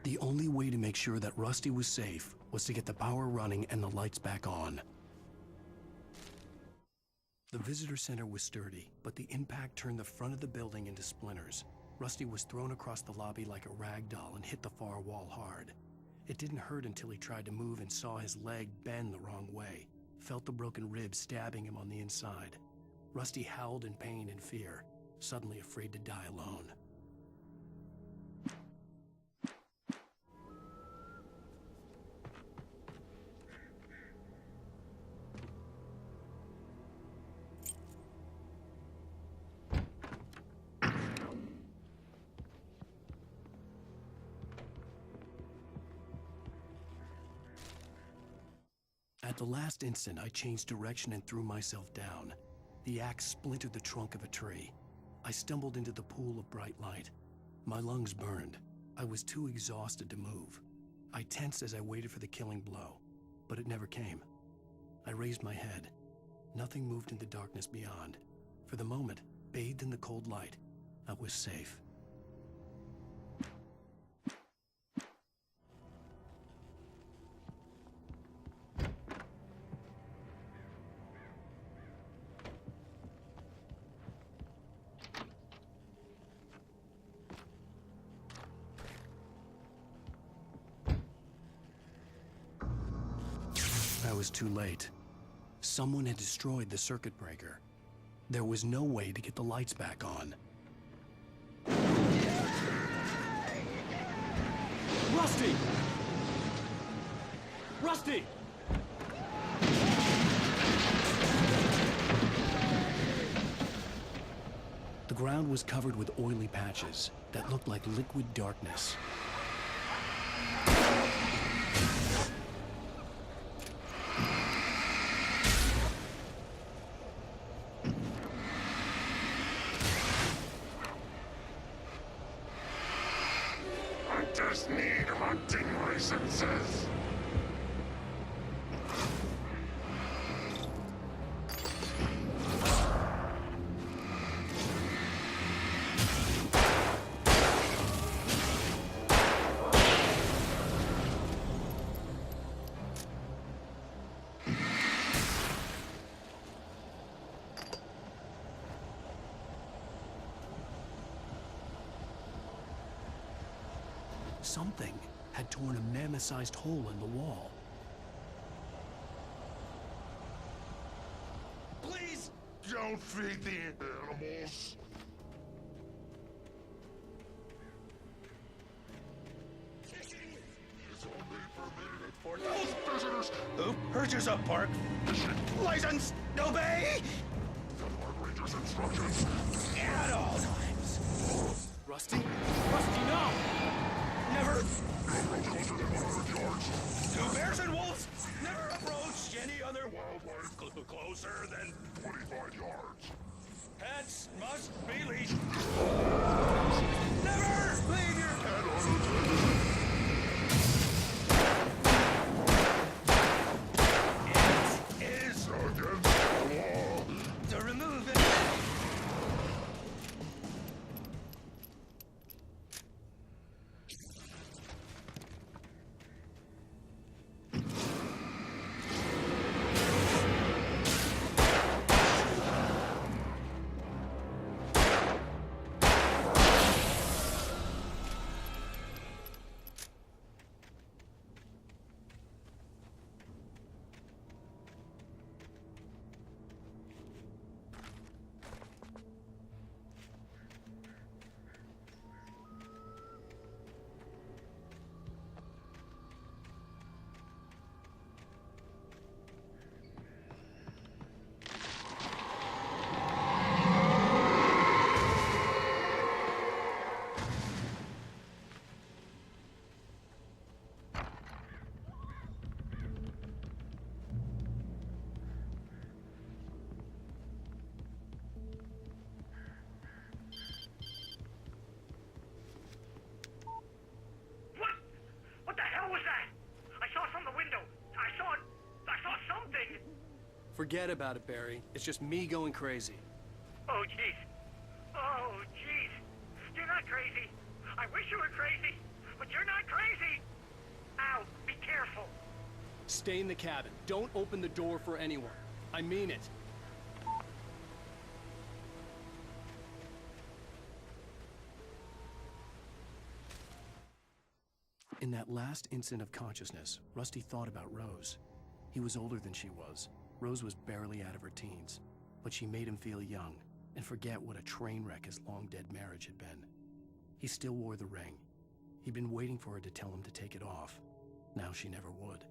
The only way to make sure that Rusty was safe was to get the power running and the lights back on. The visitor center was sturdy, but the impact turned the front of the building into splinters. Rusty was thrown across the lobby like a rag doll and hit the far wall hard. It didn't hurt until he tried to move and saw his leg bend the wrong way, felt the broken rib stabbing him on the inside. Rusty howled in pain and fear, suddenly afraid to die alone. At the last instant, I changed direction and threw myself down. The axe splintered the trunk of a tree. I stumbled into the pool of bright light. My lungs burned. I was too exhausted to move. I tensed as I waited for the killing blow, but it never came. I raised my head. Nothing moved in the darkness beyond. For the moment, bathed in the cold light, I was safe. I was too late. Someone had destroyed the circuit breaker. There was no way to get the lights back on. Rusty! Rusty! The ground was covered with oily patches that looked like liquid darkness. Hunters need hunting licenses. Something had torn a mammoth-sized hole in the wall. Please don't feed the animals. It's only permitted for those visitors who purchase a park license. Obey the park ranger's instructions at all times. Rusty? Rusty, no! Never approach closer than 100 yards. To bears and wolves, never approach any other wildlife closer than 25 yards. Pets must be leashed. Never leave your pet on It is against the law to remove it. Forget about it, Barry. It's just me going crazy. Oh, jeez. Oh, jeez. You're not crazy. I wish you were crazy. but you're not crazy! Ow, be careful. Stay in the cabin. Don't open the door for anyone. I mean it. In that last instant of consciousness, Rusty thought about Rose. He was older than she was. Rose was barely out of her teens, but she made him feel young and forget what a train wreck his long-dead marriage had been. He still wore the ring. He'd been waiting for her to tell him to take it off. Now she never would.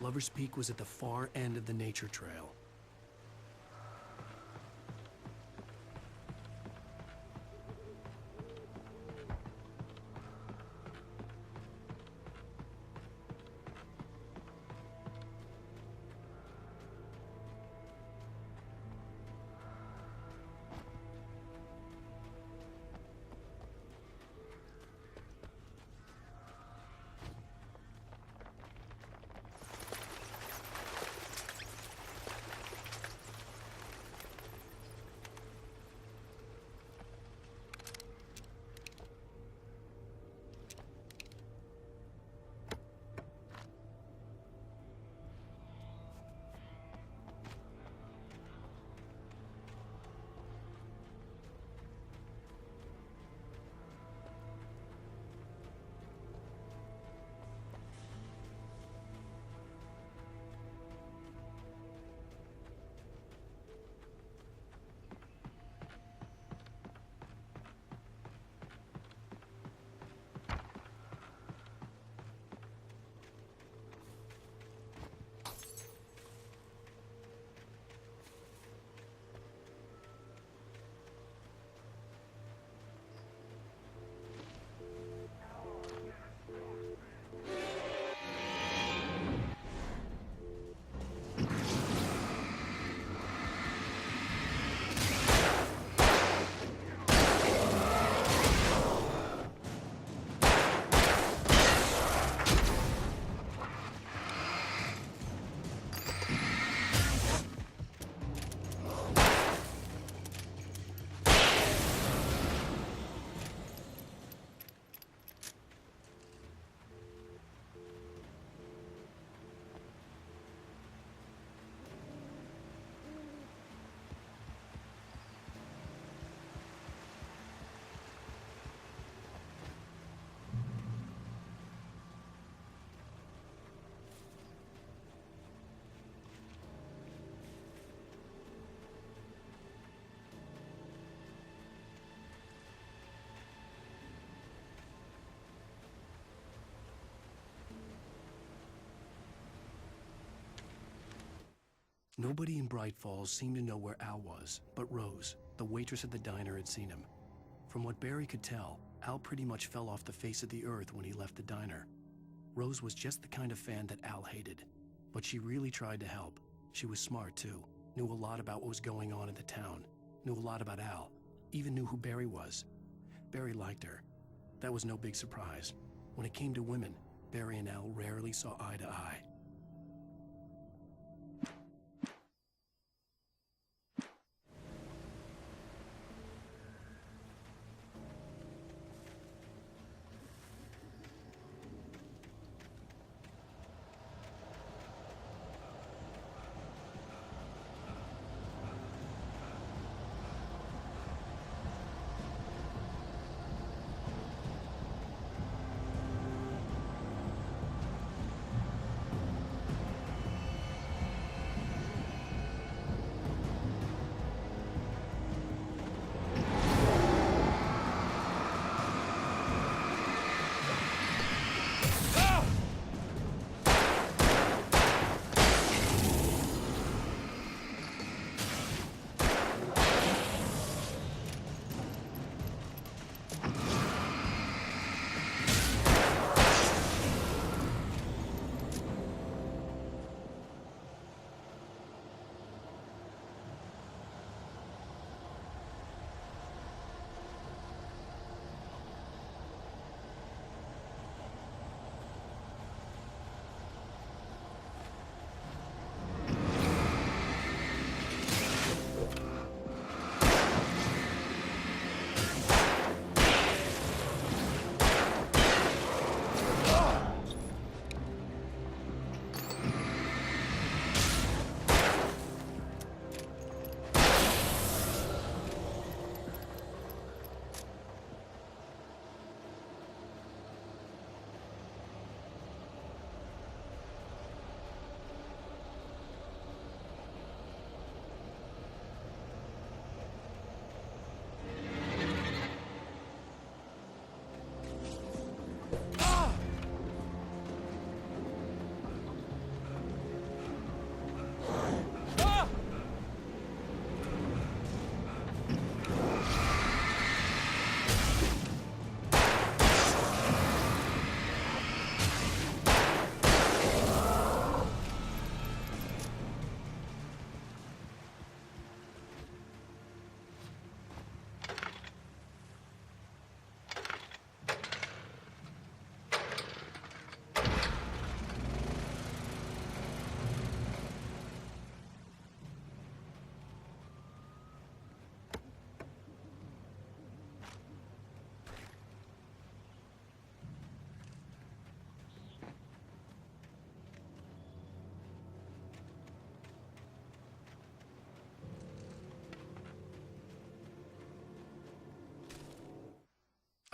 Lover's Peak was at the far end of the nature trail. Nobody in Bright Falls seemed to know where Al was, but Rose, the waitress at the diner, had seen him. From what Barry could tell, Al pretty much fell off the face of the earth when he left the diner. Rose was just the kind of fan that Al hated, but she really tried to help. She was smart too, knew a lot about what was going on in the town, knew a lot about Al, even knew who Barry was. Barry liked her. That was no big surprise. When it came to women, Barry and Al rarely saw eye to eye.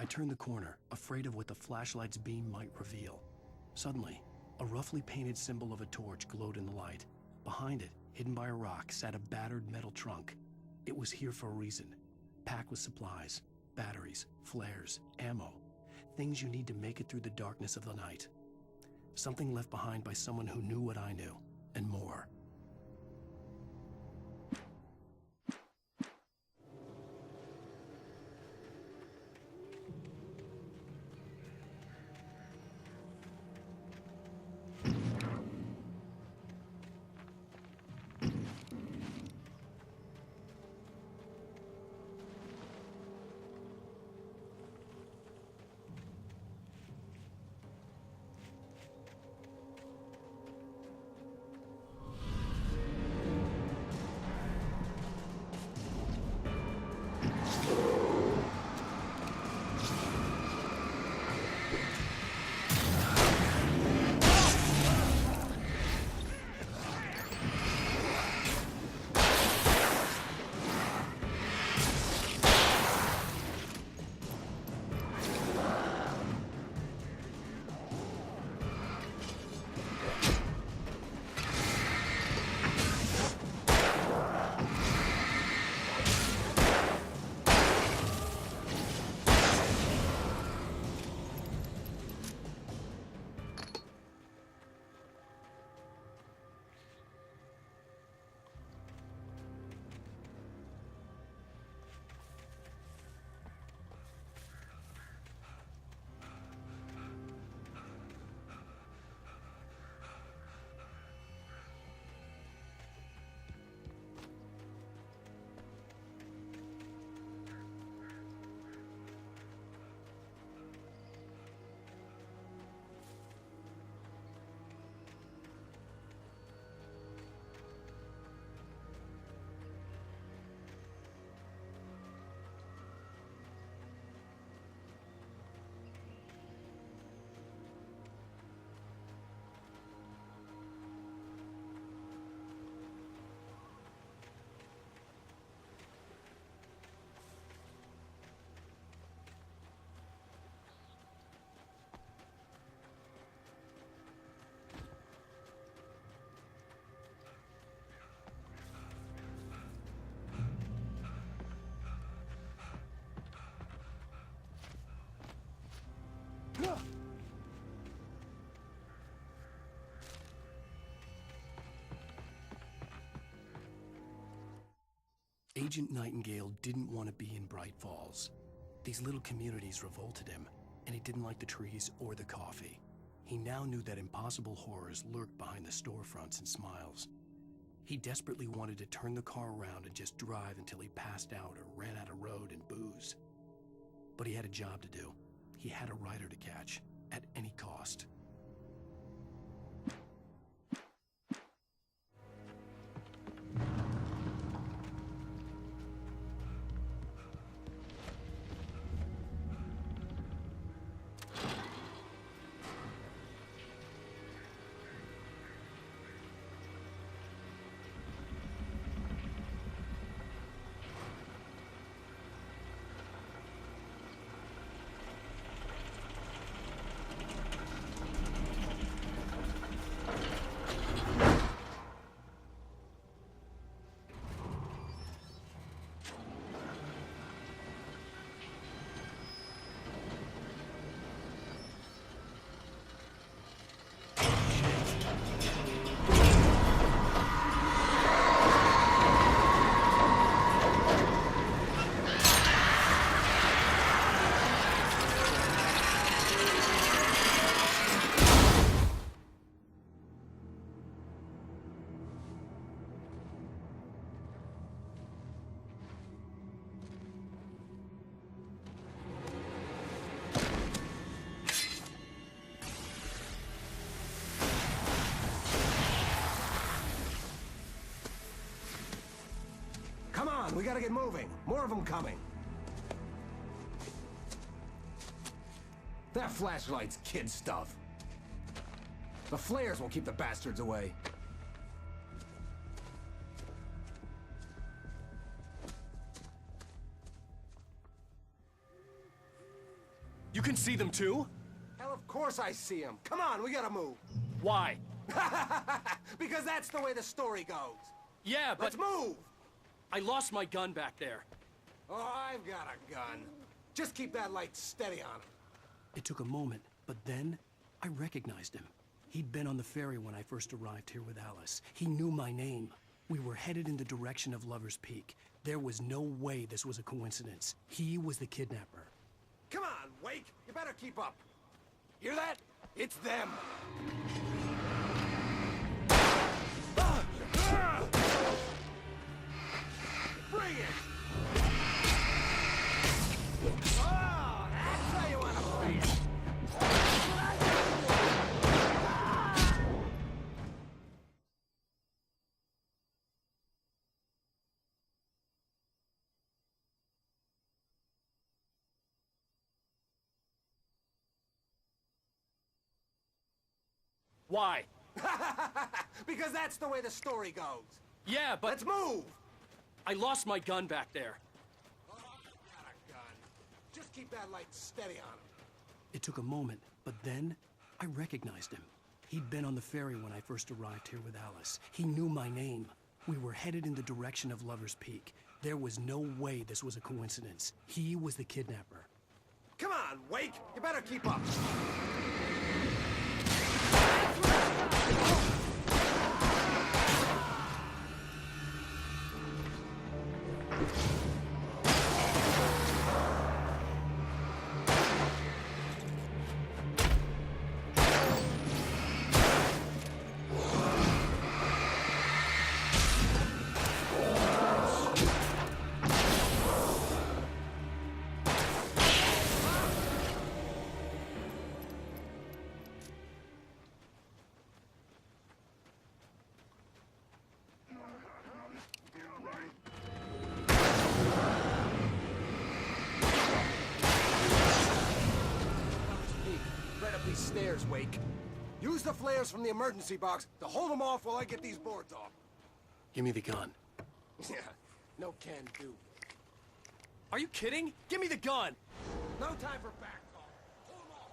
I turned the corner, afraid of what the flashlight's beam might reveal. Suddenly, a roughly painted symbol of a torch glowed in the light. Behind it, hidden by a rock, sat a battered metal trunk. It was here for a reason, packed with supplies, batteries, flares, ammo, things you need to make it through the darkness of the night. Something left behind by someone who knew what I knew, and more. Agent Nightingale didn't want to be in Bright Falls. These little communities revolted him, and he didn't like the trees or the coffee. He now knew that impossible horrors lurked behind the storefronts and smiles. He desperately wanted to turn the car around and just drive until he passed out or ran out of road and booze. But he had a job to do. He had a rider to catch, at any cost. Come on, we gotta get moving. More of them coming. That flashlight's kid stuff. The flares will keep the bastards away. You can see them too? Hell, of course I see them. Come on, we gotta move. Why? Because that's the way the story goes. Yeah, but... Let's move! I lost my gun back there. Oh, I've got a gun. Just keep that light steady on him. It took a moment, but then I recognized him. He'd been on the ferry when I first arrived here with Alice. He knew my name. We were headed in the direction of Lover's Peak. There was no way this was a coincidence. He was the kidnapper. Come on, Wake! You better keep up. Hear that? It's them! Bring it! Oh, that's how you wanna play it! Why? Because that's the way the story goes. Yeah, but... Let's move! I lost my gun back there. Oh, I've got a gun. Just keep that light steady on him. It took a moment, but then I recognized him. He'd been on the ferry when I first arrived here with Alice. He knew my name. We were headed in the direction of Lover's Peak. There was no way this was a coincidence. He was the kidnapper. Come on, Wake! You better keep up. Right up these stairs, Wake. Use the flares from the emergency box to hold them off while I get these boards off. Give me the gun. Yeah, no can do. Are you kidding? Give me the gun! No time for back talk. Hold them off.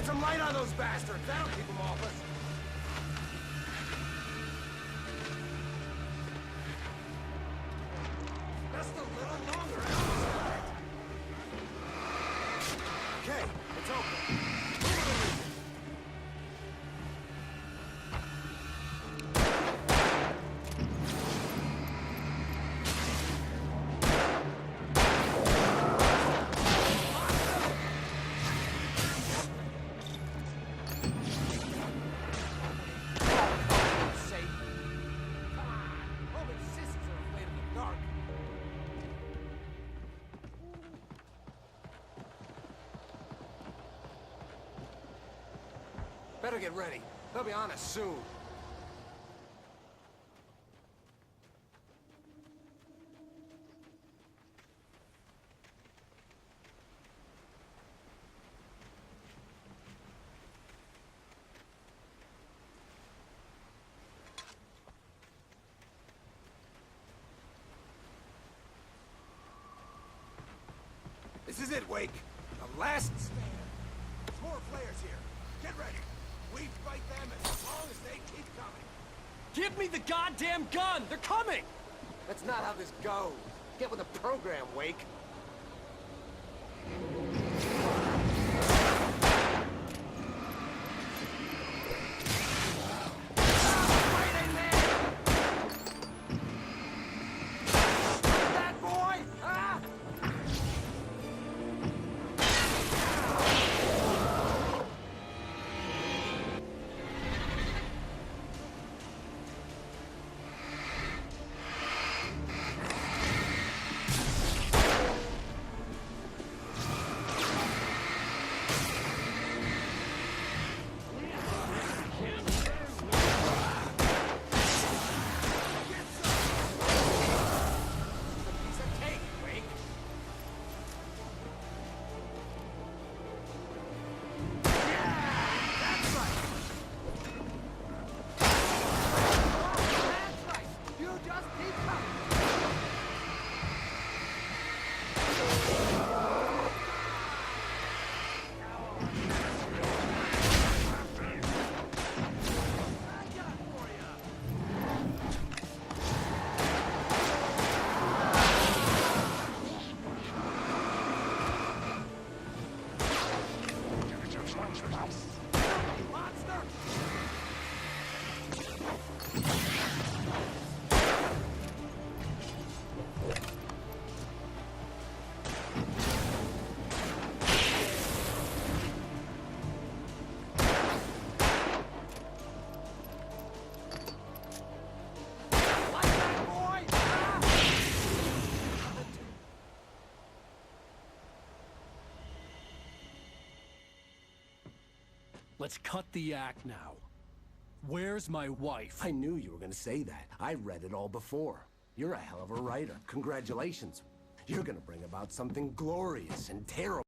some light on those bastards. That'll keep them off us. Just a little longer. Okay, it's open. Better get ready. They'll be on us soon. This is it, Wake. The last stand. There's more flares here. Get ready. We fight them as long as they keep coming. Give me the goddamn gun! They're coming! That's not how this goes. Get with the program, Wake. Let's cut the act now. Where's my wife? I knew you were gonna say that. I read it all before. You're a hell of a writer. Congratulations. You're gonna bring about something glorious and terrible.